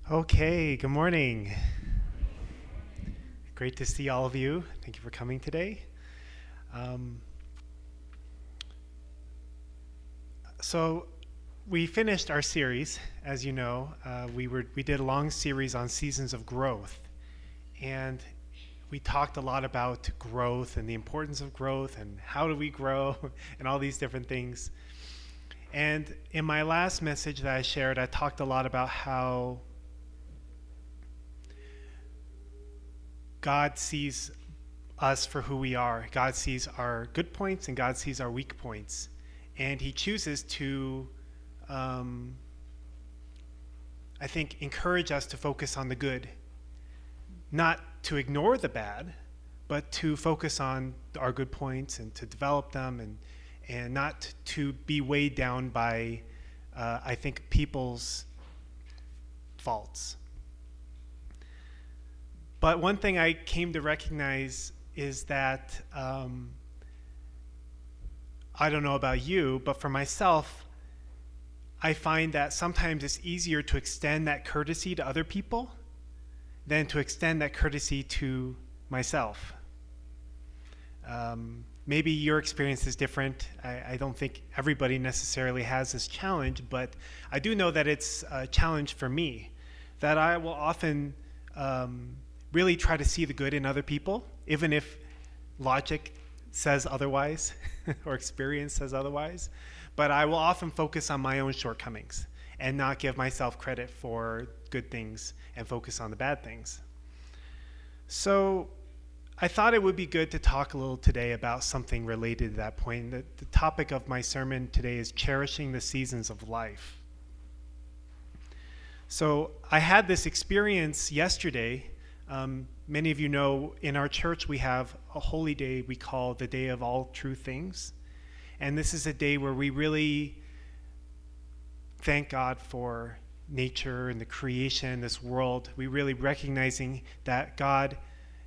Okay, good morning. Great to see all of you. Thank you for coming today. Um, so we finished our series, as you know. We did a long series on seasons of growth, and we talked a lot about growth and the importance of growth and how do we grow and all these different things. And in my last message that I shared, I talked a lot about how God sees us for who we are. God sees our good points and God sees our weak points. And He chooses to, um, I think, encourage us to focus on the good, not to ignore the bad, but to focus on our good points and to develop them and not to be weighed down by, I think, people's faults. But one thing I came to recognize is that I don't know about you, but for myself, I find that sometimes it's easier to extend that courtesy to other people than to extend that courtesy to myself. Maybe your experience is different. I don't think everybody necessarily has this challenge, but I do know that it's a challenge for me, that I will often really try to see the good in other people, even if logic says otherwise or experience says otherwise. But I will often focus on my own shortcomings and not give myself credit for good things and focus on the bad things. So I thought it would be good to talk a little today about something related to that point. The topic of my sermon today is cherishing the seasons of life. So I had this experience yesterday. Many of you know in our church we have a holy day we call the Day of All True Things. And this is a day where we really thank God for nature and the creation, this world. We really recognizing that God,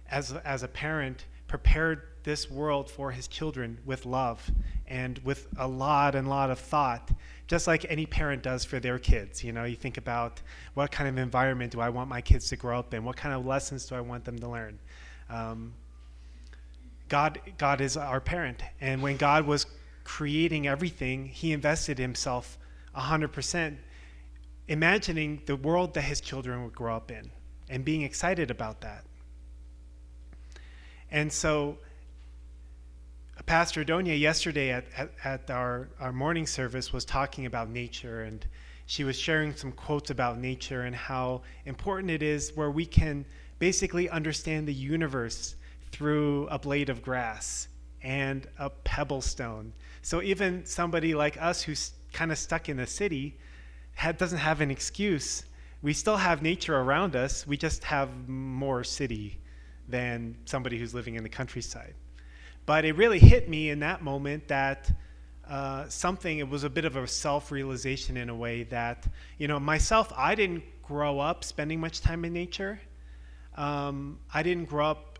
as a parent, prepared this world for his children with love and with a lot of thought, just like any parent does for their kids. You know, you think about what kind of environment do I want my kids to grow up in? What kind of lessons do I want them to learn? God is our parent. And when God was creating everything, he invested himself 100%, imagining the world that his children would grow up in and being excited about that. And so Pastor Donia yesterday at our morning service was talking about nature, and she was sharing some quotes about nature and how important it is where we can basically understand the universe through a blade of grass and a pebble stone. So even somebody like us who's kind of stuck in the city doesn't have an excuse. We still have nature around us. We just have more city than somebody who's living in the countryside. But it really hit me in that moment that it was a bit of a self-realization in a way that, myself, I didn't grow up spending much time in nature. I didn't grow up,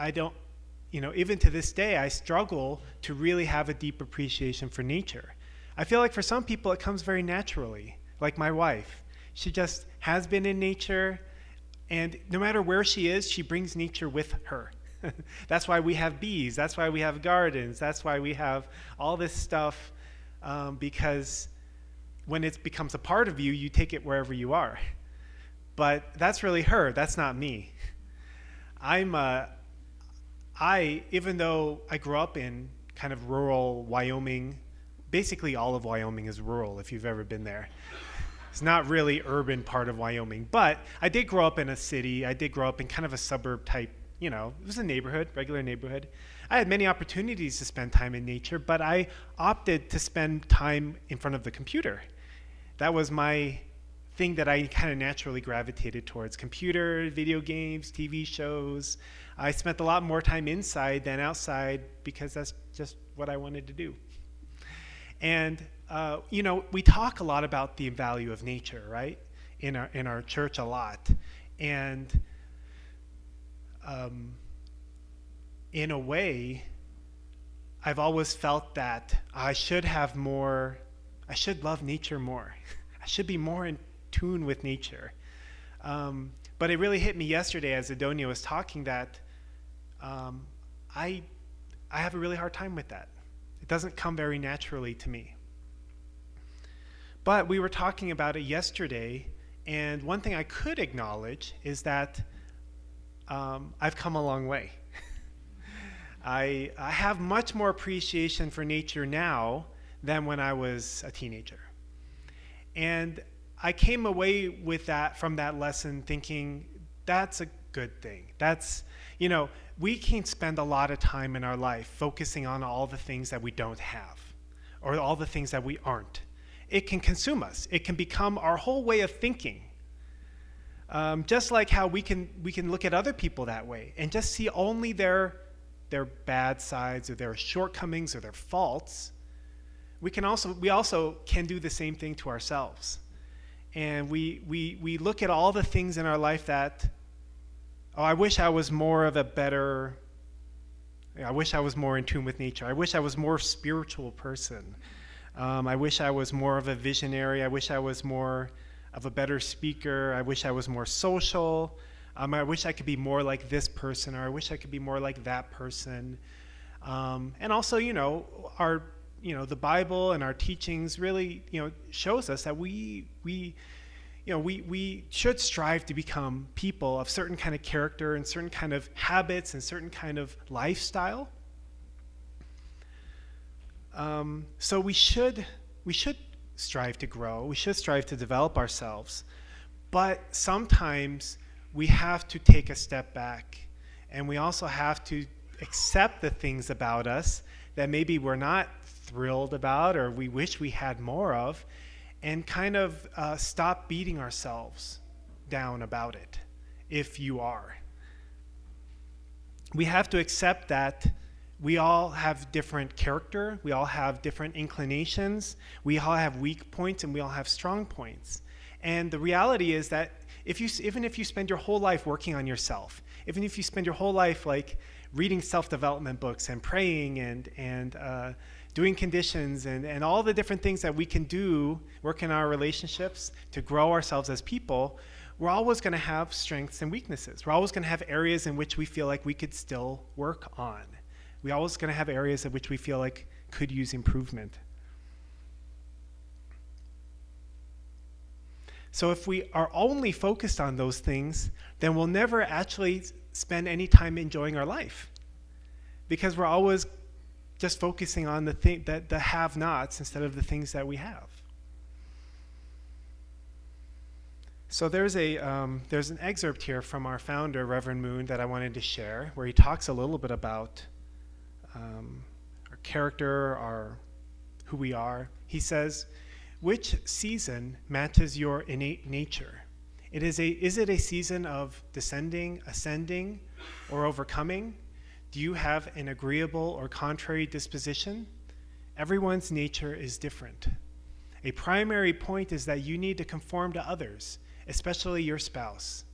even to this day, I struggle to really have a deep appreciation for nature. I feel like for some people it comes very naturally, like my wife. She just has been in nature, and no matter where she is, she brings nature with her. That's why we have bees. That's why we have gardens. That's why we have all this stuff, because when it becomes a part of you, you take it wherever you are. But that's really her. That's not me. Even though I grew up in kind of rural Wyoming, basically all of Wyoming is rural if you've ever been there. It's not really urban part of Wyoming, but I did grow up in a city. I did grow up in kind of a suburb type, it was a neighborhood, regular neighborhood. I had many opportunities to spend time in nature, but I opted to spend time in front of the computer. That was my thing that I kind of naturally gravitated towards: computer, video games, TV shows. I spent a lot more time inside than outside because that's just what I wanted to do. And we talk a lot about the value of nature, right? In our church a lot. And in a way, I've always felt that I should love nature more. I should be more in tune with nature. But it really hit me yesterday as Adonia was talking that I have a really hard time with that. It doesn't come very naturally to me. But we were talking about it yesterday, and one thing I could acknowledge is that I've come a long way. I have much more appreciation for nature now than when I was a teenager. And I came away with that from that lesson thinking that's a good thing. That's, we can spend a lot of time in our life focusing on all the things that we don't have or all the things that we aren't. It can consume us. It can become our whole way of thinking. Just like how we can look at other people that way and just see only their bad sides or their shortcomings or their faults. We also can do the same thing to ourselves. And we look at all the things in our life that, I wish I was more in tune with nature. I wish I was more spiritual person. I wish I was more of a visionary. I wish I was more of a better speaker. I wish I was more social. I wish I could be more like this person, or I wish I could be more like that person. And also, the Bible and our teachings really, shows us that we should strive to become people of certain kind of character and certain kind of habits and certain kind of lifestyle. So we should strive to grow. We should strive to develop ourselves. But sometimes we have to take a step back, and we also have to accept the things about us that maybe we're not thrilled about or we wish we had more of, and kind of stop beating ourselves down about it, if you are. We have to accept that we all have different character, we all have different inclinations, we all have weak points, and we all have strong points. And the reality is that even if you spend your whole life working on yourself, even if you spend your whole life like reading self-development books and praying and doing conditions and all the different things that we can do, work in our relationships to grow ourselves as people, we're always going to have strengths and weaknesses. We're always going to have areas in which we feel like we could still work on. We're always going to have areas in which we feel like could use improvement. So if we are only focused on those things, then we'll never actually spend any time enjoying our life, because we're always just focusing on the have-nots instead of the things that we have. So there's an excerpt here from our founder, Reverend Moon, that I wanted to share, where he talks a little bit about our character, who we are. He says, "Which season matches your innate nature? Is it a season of descending, ascending, or overcoming? Do you have an agreeable or contrary disposition? Everyone's nature is different. A primary point is that you need to conform to others, especially your spouse.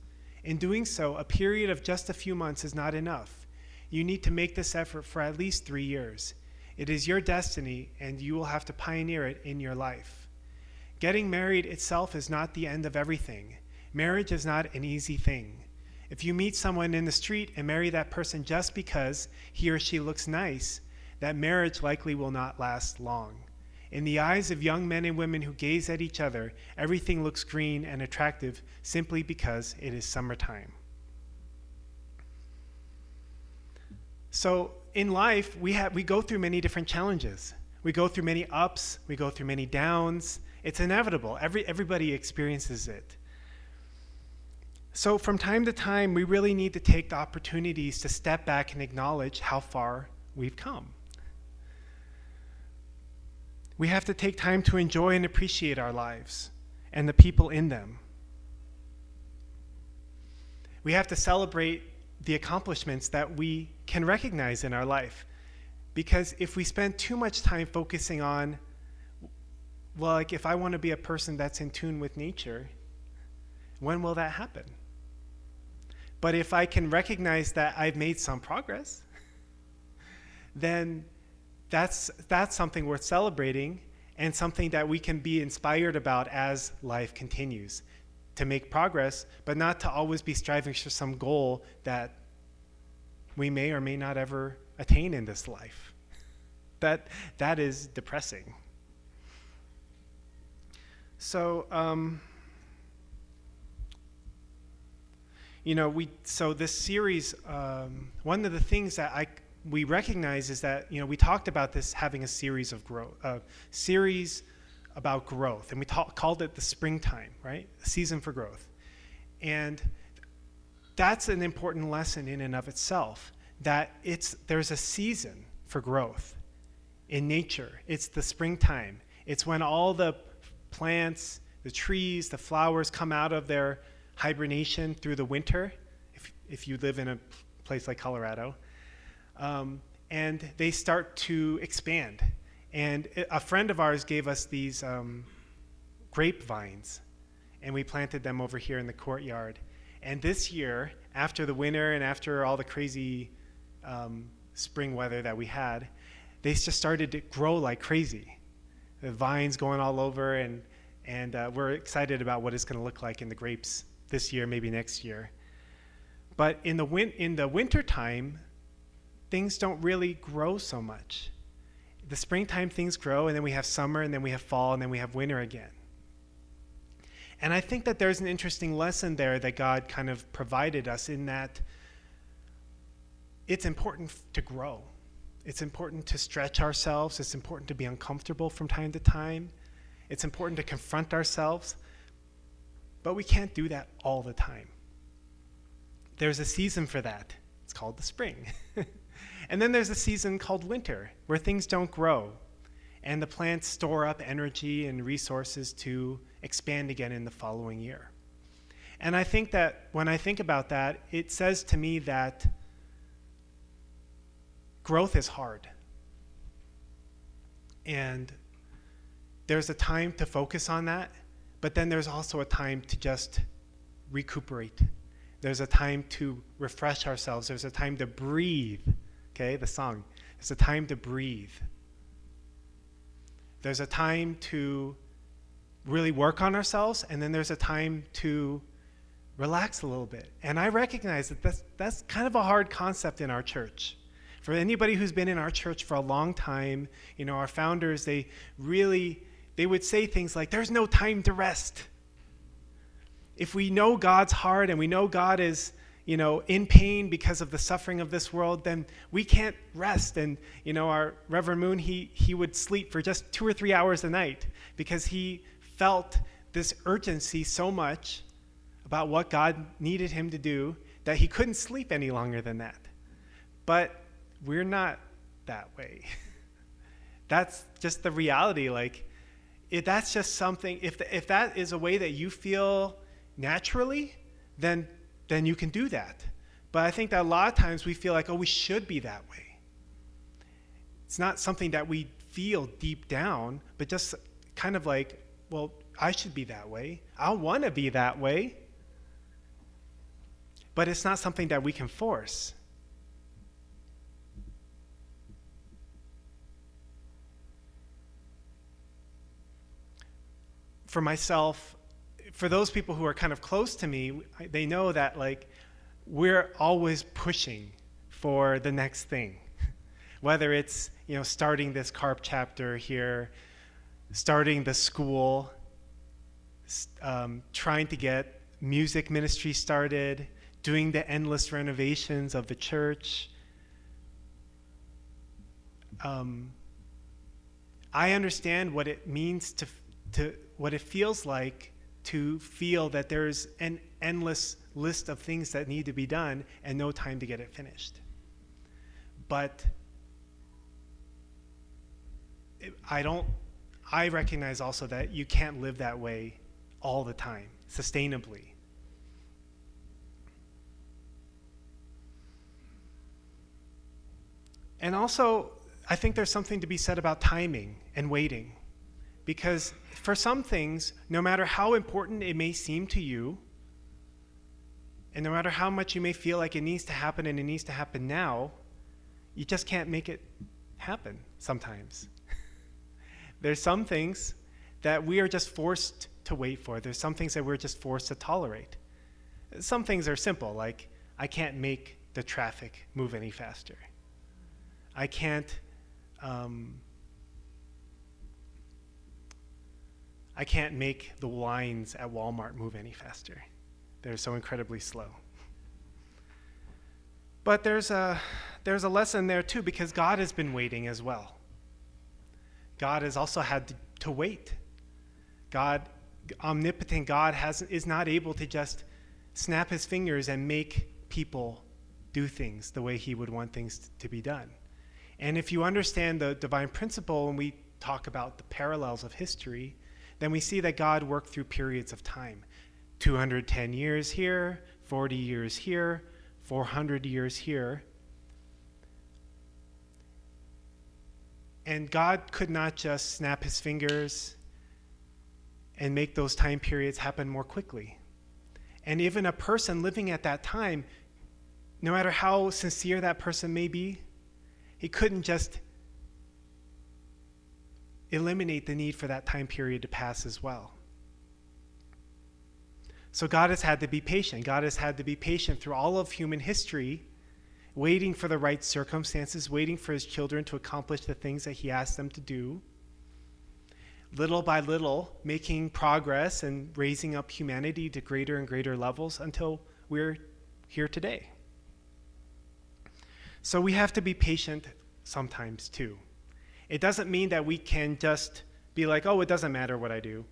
In doing so, a period of just a few months is not enough. You need to make this effort for at least 3 years. It is your destiny, and you will have to pioneer it in your life. Getting married itself is not the end of everything. Marriage is not an easy thing. If you meet someone in the street and marry that person just because he or she looks nice, that marriage likely will not last long. In the eyes of young men and women who gaze at each other, everything looks green and attractive simply because it is summertime." So in life, we go through many different challenges. We go through many ups, we go through many downs. It's inevitable. Everybody experiences it. So from time to time, we really need to take the opportunities to step back and acknowledge how far we've come. We have to take time to enjoy and appreciate our lives and the people in them. We have to celebrate the accomplishments that we can recognize in our life. Because if we spend too much time focusing on, well, like if I want to be a person that's in tune with nature, when will that happen? But if I can recognize that I've made some progress, then that's something worth celebrating and something that we can be inspired about as life continues. to make progress, but not to always be striving for some goal that we may or may not ever attain in this life. That is depressing. So, so this series, one of the things that we recognize is that, we talked about this having a series of growth, series about growth, and we called it the springtime, right? A season for growth. And that's an important lesson in and of itself, that there's a season for growth in nature. It's the springtime. It's when all the plants, the trees, the flowers come out of their hibernation through the winter, if you live in a place like Colorado, and they start to expand. And a friend of ours gave us these grapevines, and we planted them over here in the courtyard. And this year, after the winter and after all the crazy spring weather that we had, they just started to grow like crazy. The vines going all over, and we're excited about what it's going to look like in the grapes this year, maybe next year. But in the winter time, things don't really grow so much. The springtime things grow, and then we have summer, and then we have fall, and then we have winter again. And I think that there's an interesting lesson there that God kind of provided us, in that it's important to grow. It's important to stretch ourselves. It's important to be uncomfortable from time to time. It's important to confront ourselves. But we can't do that all the time. There's a season for that. It's called the spring. And then there's a season called winter, where things don't grow, and the plants store up energy and resources to expand again in the following year. And I think that when I think about that, it says to me that growth is hard. And there's a time to focus on that, but then there's also a time to just recuperate. There's a time to refresh ourselves. There's a time to breathe. Okay, the song. There's a time to breathe. There's a time to really work on ourselves, and then there's a time to relax a little bit. And I recognize that that's kind of a hard concept in our church. For anybody who's been in our church for a long time, our founders, they would say things like, there's no time to rest. If we know God's heart and we know God is in pain because of the suffering of this world, then we can't rest. And, our Reverend Moon, he would sleep for just 2 or 3 hours a night because he felt this urgency so much about what God needed him to do that he couldn't sleep any longer than that. But we're not that way. That's just the reality. That's just something, if that is a way that you feel naturally, then you can do that. But I think that a lot of times we feel like, we should be that way. It's not something that we feel deep down, but just kind of like, well, I should be that way. I want to be that way. But it's not something that we can force. For myself, for those people who are kind of close to me, they know that we're always pushing for the next thing. Whether it's, starting this CARP chapter here, starting the school, trying to get music ministry started, doing the endless renovations of the church. I understand what it means to what it feels like to feel that there's an endless list of things that need to be done and no time to get it finished. But I recognize also that you can't live that way all the time, sustainably. And also, I think there's something to be said about timing and waiting. Because for some things, no matter how important it may seem to you, and no matter how much you may feel like it needs to happen and it needs to happen now, you just can't make it happen sometimes. There's some things that we are just forced to wait for. There's some things that we're just forced to tolerate. Some things are simple, like I can't make the traffic move any faster. I can't make the lines at Walmart move any faster. They're so incredibly slow. But there's a lesson there too, because God has been waiting as well. God has also had to wait. God, omnipotent God, is not able to just snap his fingers and make people do things the way he would want things to be done. And if you understand the divine principle, and we talk about the parallels of history, then we see that God worked through periods of time. 210 years here, 40 years here, 400 years here. And God could not just snap his fingers and make those time periods happen more quickly. And even a person living at that time, no matter how sincere that person may be, he couldn't just eliminate the need for that time period to pass as well. So God has had to be patient. God has had to be patient through all of human history, waiting for the right circumstances, waiting for his children to accomplish the things that he asked them to do, little by little making progress and raising up humanity to greater and greater levels until we're here today. So we have to be patient sometimes too. It doesn't mean that we can just be like, oh, it doesn't matter what I do.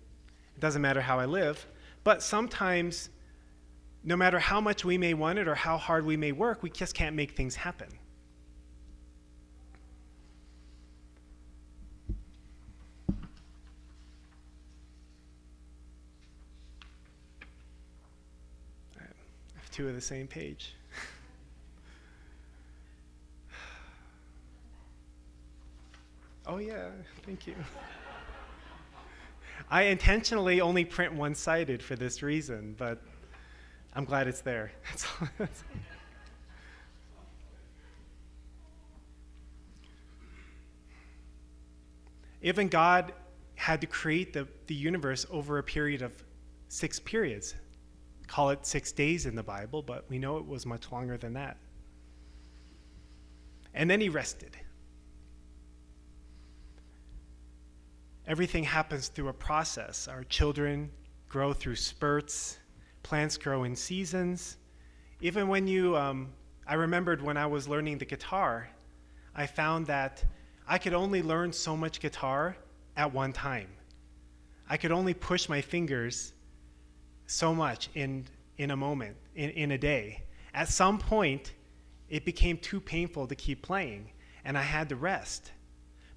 It doesn't matter how I live. But sometimes, no matter how much we may want it or how hard we may work, we just can't make things happen. I have two of the same page. Oh yeah, thank you. I intentionally only print one-sided for this reason, but I'm glad it's there. Even God had to create the universe over a period of 6 periods. Call it 6 days in the Bible, but we know it was much longer than that. And then he rested. Everything happens through a process. Our children grow through spurts. Plants grow in seasons. Even when I remembered when I was learning the guitar, I found that I could only learn so much guitar at one time. I could only push my fingers so much in a moment, in a day. At some point, it became too painful to keep playing, and I had to rest.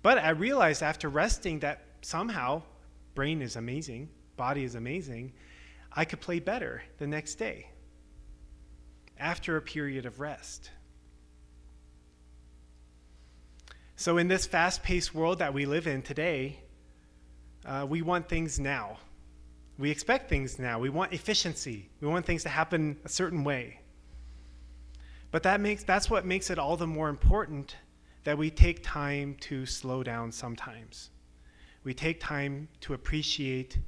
But I realized after resting that somehow, brain is amazing, body is amazing, I could play better the next day after a period of rest. So in this fast-paced world that we live in today, we want things now. We expect things now. We want efficiency. We want things to happen a certain way. But that's what makes it all the more important that we take time to slow down sometimes. We take time to appreciate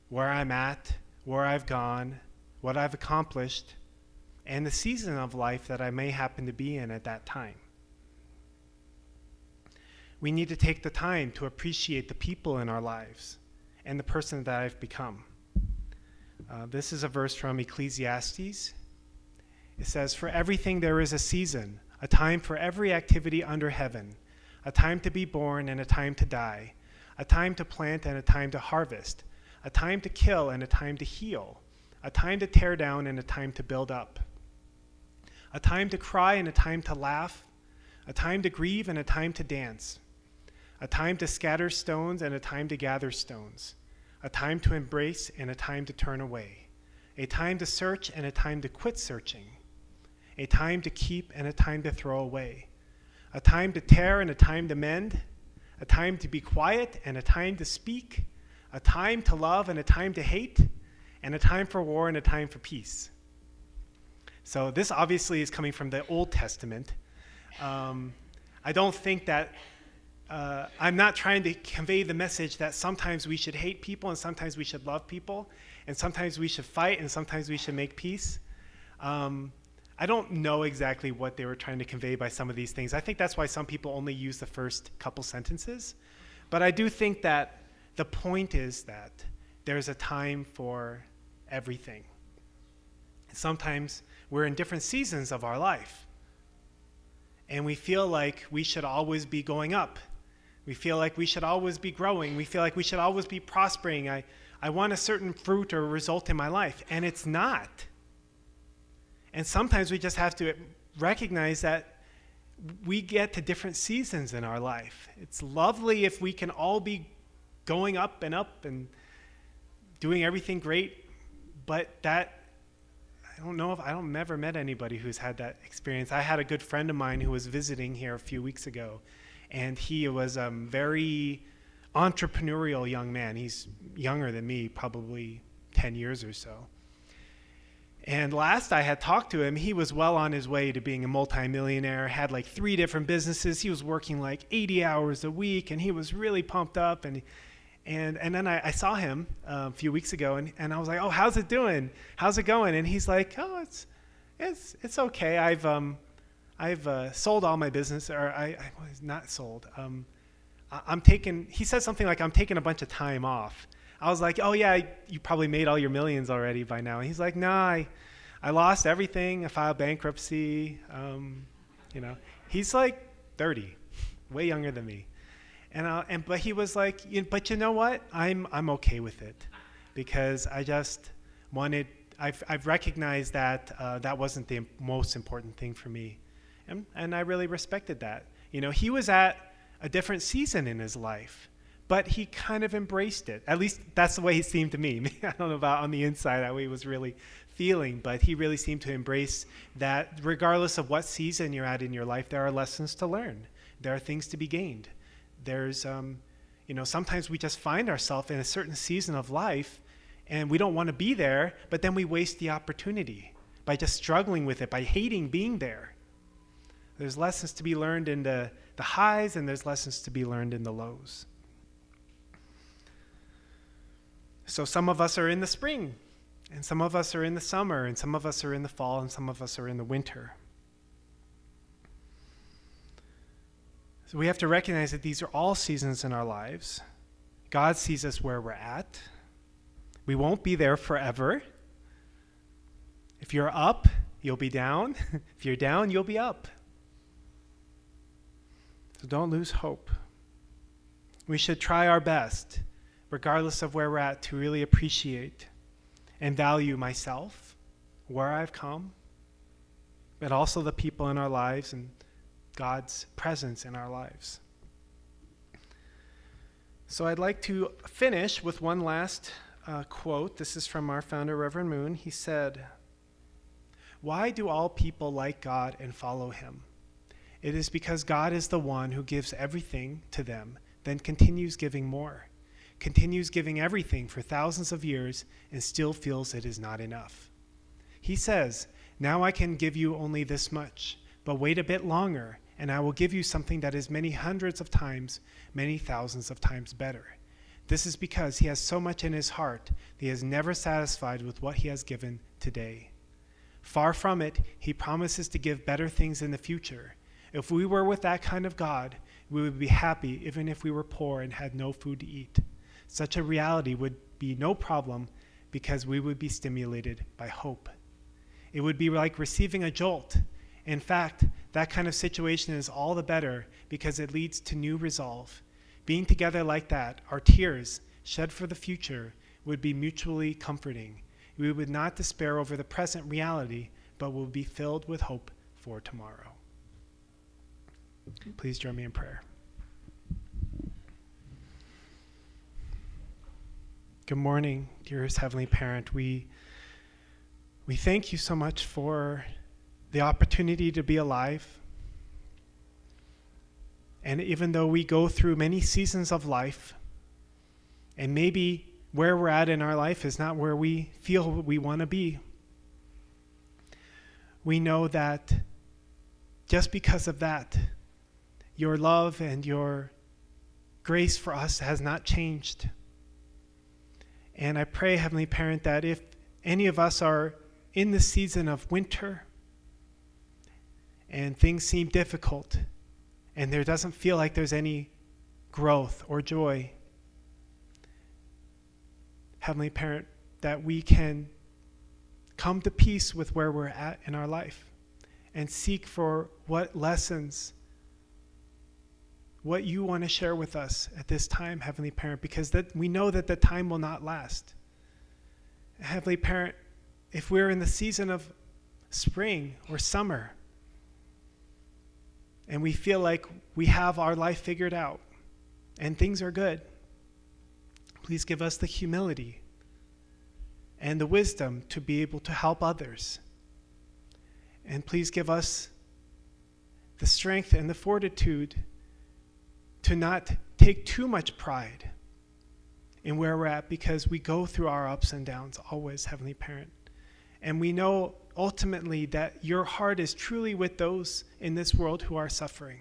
where I'm at, where I've gone, what I've accomplished, and the season of life that I may happen to be in at that time. We need to take the time to appreciate the people in our lives and the person that I've become. This is a verse from Ecclesiastes. It says, "For everything there is a season, a time for every activity under heaven, a time to be born and a time to die, a time to plant and a time to harvest, a time to kill and a time to heal, a time to tear down and a time to build up, a time to cry and a time to laugh, a time to grieve and a time to dance, a time to scatter stones and a time to gather stones, a time to embrace and a time to turn away, a time to search and a time to quit searching, a time to keep and a time to throw away, a time to tear and a time to mend, a time to be quiet and a time to speak, a time to love and a time to hate, and a time for war and a time for peace." So this obviously is coming from the Old Testament. I don't think that I'm not trying to convey the message that sometimes we should hate people and sometimes we should love people and sometimes we should fight and sometimes we should make peace. I don't know exactly what they were trying to convey by some of these things. I think that's why some people only use the first couple sentences. But I do think that the point is that there's a time for everything. Sometimes we're in different seasons of our life. And we feel like we should always be going up. We feel like we should always be growing. We feel like we should always be prospering. I want a certain fruit or result in my life. And it's not. And sometimes we just have to recognize that we get to different seasons in our life. It's lovely if we can all be going up and doing everything great, but that, I've never met anybody who's had that experience. I had a good friend of mine who was visiting here a few weeks ago, and he was a very entrepreneurial young man. He's younger than me, probably 10 years or so. And last I had talked to him, he was well on his way to being a multimillionaire, had like 3 different businesses. He was working like 80 hours a week, and he was really pumped up. And then I saw him a few weeks ago, and I was like, "Oh, how's it doing? How's it going?" And he's like, "Oh, it's okay. I've sold all my business, or I was not sold. I'm taking." He said something like, "I'm taking a bunch of time off." I was like, "Oh yeah, you probably made all your millions already by now." And he's like, "No, I lost everything. I filed bankruptcy." He's like 30, way younger than me. But he was like, "But you know what? I'm okay with it, because I just wanted. I've recognized that that wasn't the most important thing for me, and I really respected that. He was at a different season in his life, but he kind of embraced it. At least that's the way he seemed to me. I don't know about on the inside how he was really feeling, but he really seemed to embrace that. Regardless of what season you're at in your life, there are lessons to learn. There are things to be gained." There's, sometimes we just find ourselves in a certain season of life and we don't want to be there, but then we waste the opportunity by just struggling with it, by hating being there. There's lessons to be learned in the highs, and there's lessons to be learned in the lows. So some of us are in the spring, and some of us are in the summer, and some of us are in the fall, and some of us are in the winter. So we have to recognize that these are all seasons in our lives. God sees us where we're at. We won't be there forever. If you're up, you'll be down. If you're down, you'll be up. So don't lose hope. We should try our best, regardless of where we're at, to really appreciate and value myself, where I've come, but also the people in our lives and God's presence in our lives. So I'd like to finish with one last quote. This is from our founder, Reverend Moon. He said, "Why do all people like God and follow him? It is because God is the one who gives everything to them, then continues giving more, continues giving everything for thousands of years, and still feels it is not enough. He says, 'Now I can give you only this much, but wait a bit longer, and I will give you something that is many hundreds of times, many thousands of times better.' This is because he has so much in his heart that he is never satisfied with what he has given today. Far from it, he promises to give better things in the future. If we were with that kind of God, we would be happy even if we were poor and had no food to eat. Such a reality would be no problem because we would be stimulated by hope. It would be like receiving a jolt. In fact, that kind of situation is all the better because it leads to new resolve. Being together like that, our tears shed for the future would be mutually comforting. We would not despair over the present reality, but will be filled with hope for tomorrow." Please join me in prayer. Good morning, dearest Heavenly Parent. We thank you so much for the opportunity to be alive. And even though we go through many seasons of life, and maybe where we're at in our life is not where we feel we want to be, we know that just because of that, your love and your grace for us has not changed. And I pray, Heavenly Parent, that if any of us are in the season of winter and things seem difficult and there doesn't feel like there's any growth or joy, Heavenly Parent, that we can come to peace with where we're at in our life and seek for what lessons, what you want to share with us at this time, Heavenly Parent, because that we know that the time will not last. Heavenly Parent, if we're in the season of spring or summer and we feel like we have our life figured out and things are good, please give us the humility and the wisdom to be able to help others. And please give us the strength and the fortitude to not take too much pride in where we're at, because we go through our ups and downs always, Heavenly Parent. And we know ultimately that your heart is truly with those in this world who are suffering,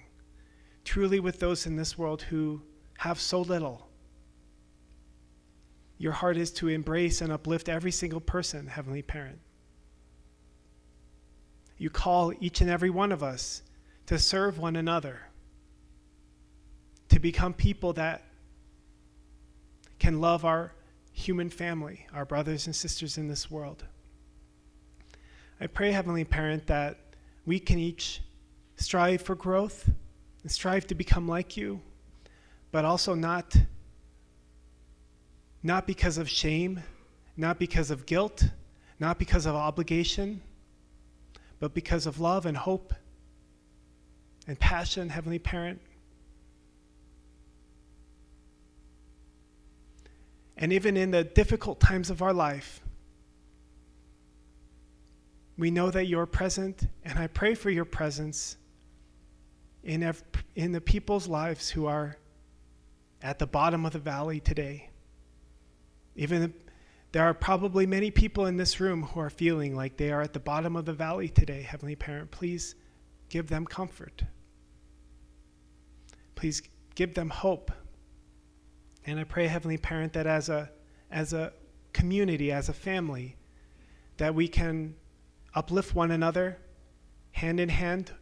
truly with those in this world who have so little. Your heart is to embrace and uplift every single person, Heavenly Parent. You call each and every one of us to serve one another, to become people that can love our human family, our brothers and sisters in this world. I pray, Heavenly Parent, that we can each strive for growth and strive to become like you, but also not because of shame, not because of guilt, not because of obligation, but because of love and hope and passion, Heavenly Parent. And even in the difficult times of our life, we know that you're present, and I pray for your presence in the people's lives who are at the bottom of the valley today. Even there are probably many people in this room who are feeling like they are at the bottom of the valley today. Heavenly Parent, please give them comfort. Please give them hope. And I pray, Heavenly Parent, that as a community, as a family, that we can uplift one another, hand in hand,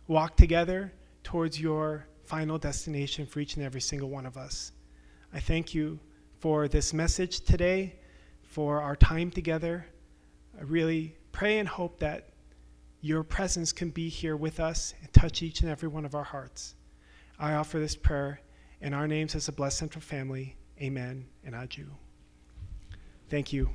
walk together towards your final destination for each and every single one of us. I thank you for this message today, for our time together. I really pray and hope that your presence can be here with us and touch each and every one of our hearts. I offer this prayer in our names as a Blessed Central family. Amen and adieu. Thank you.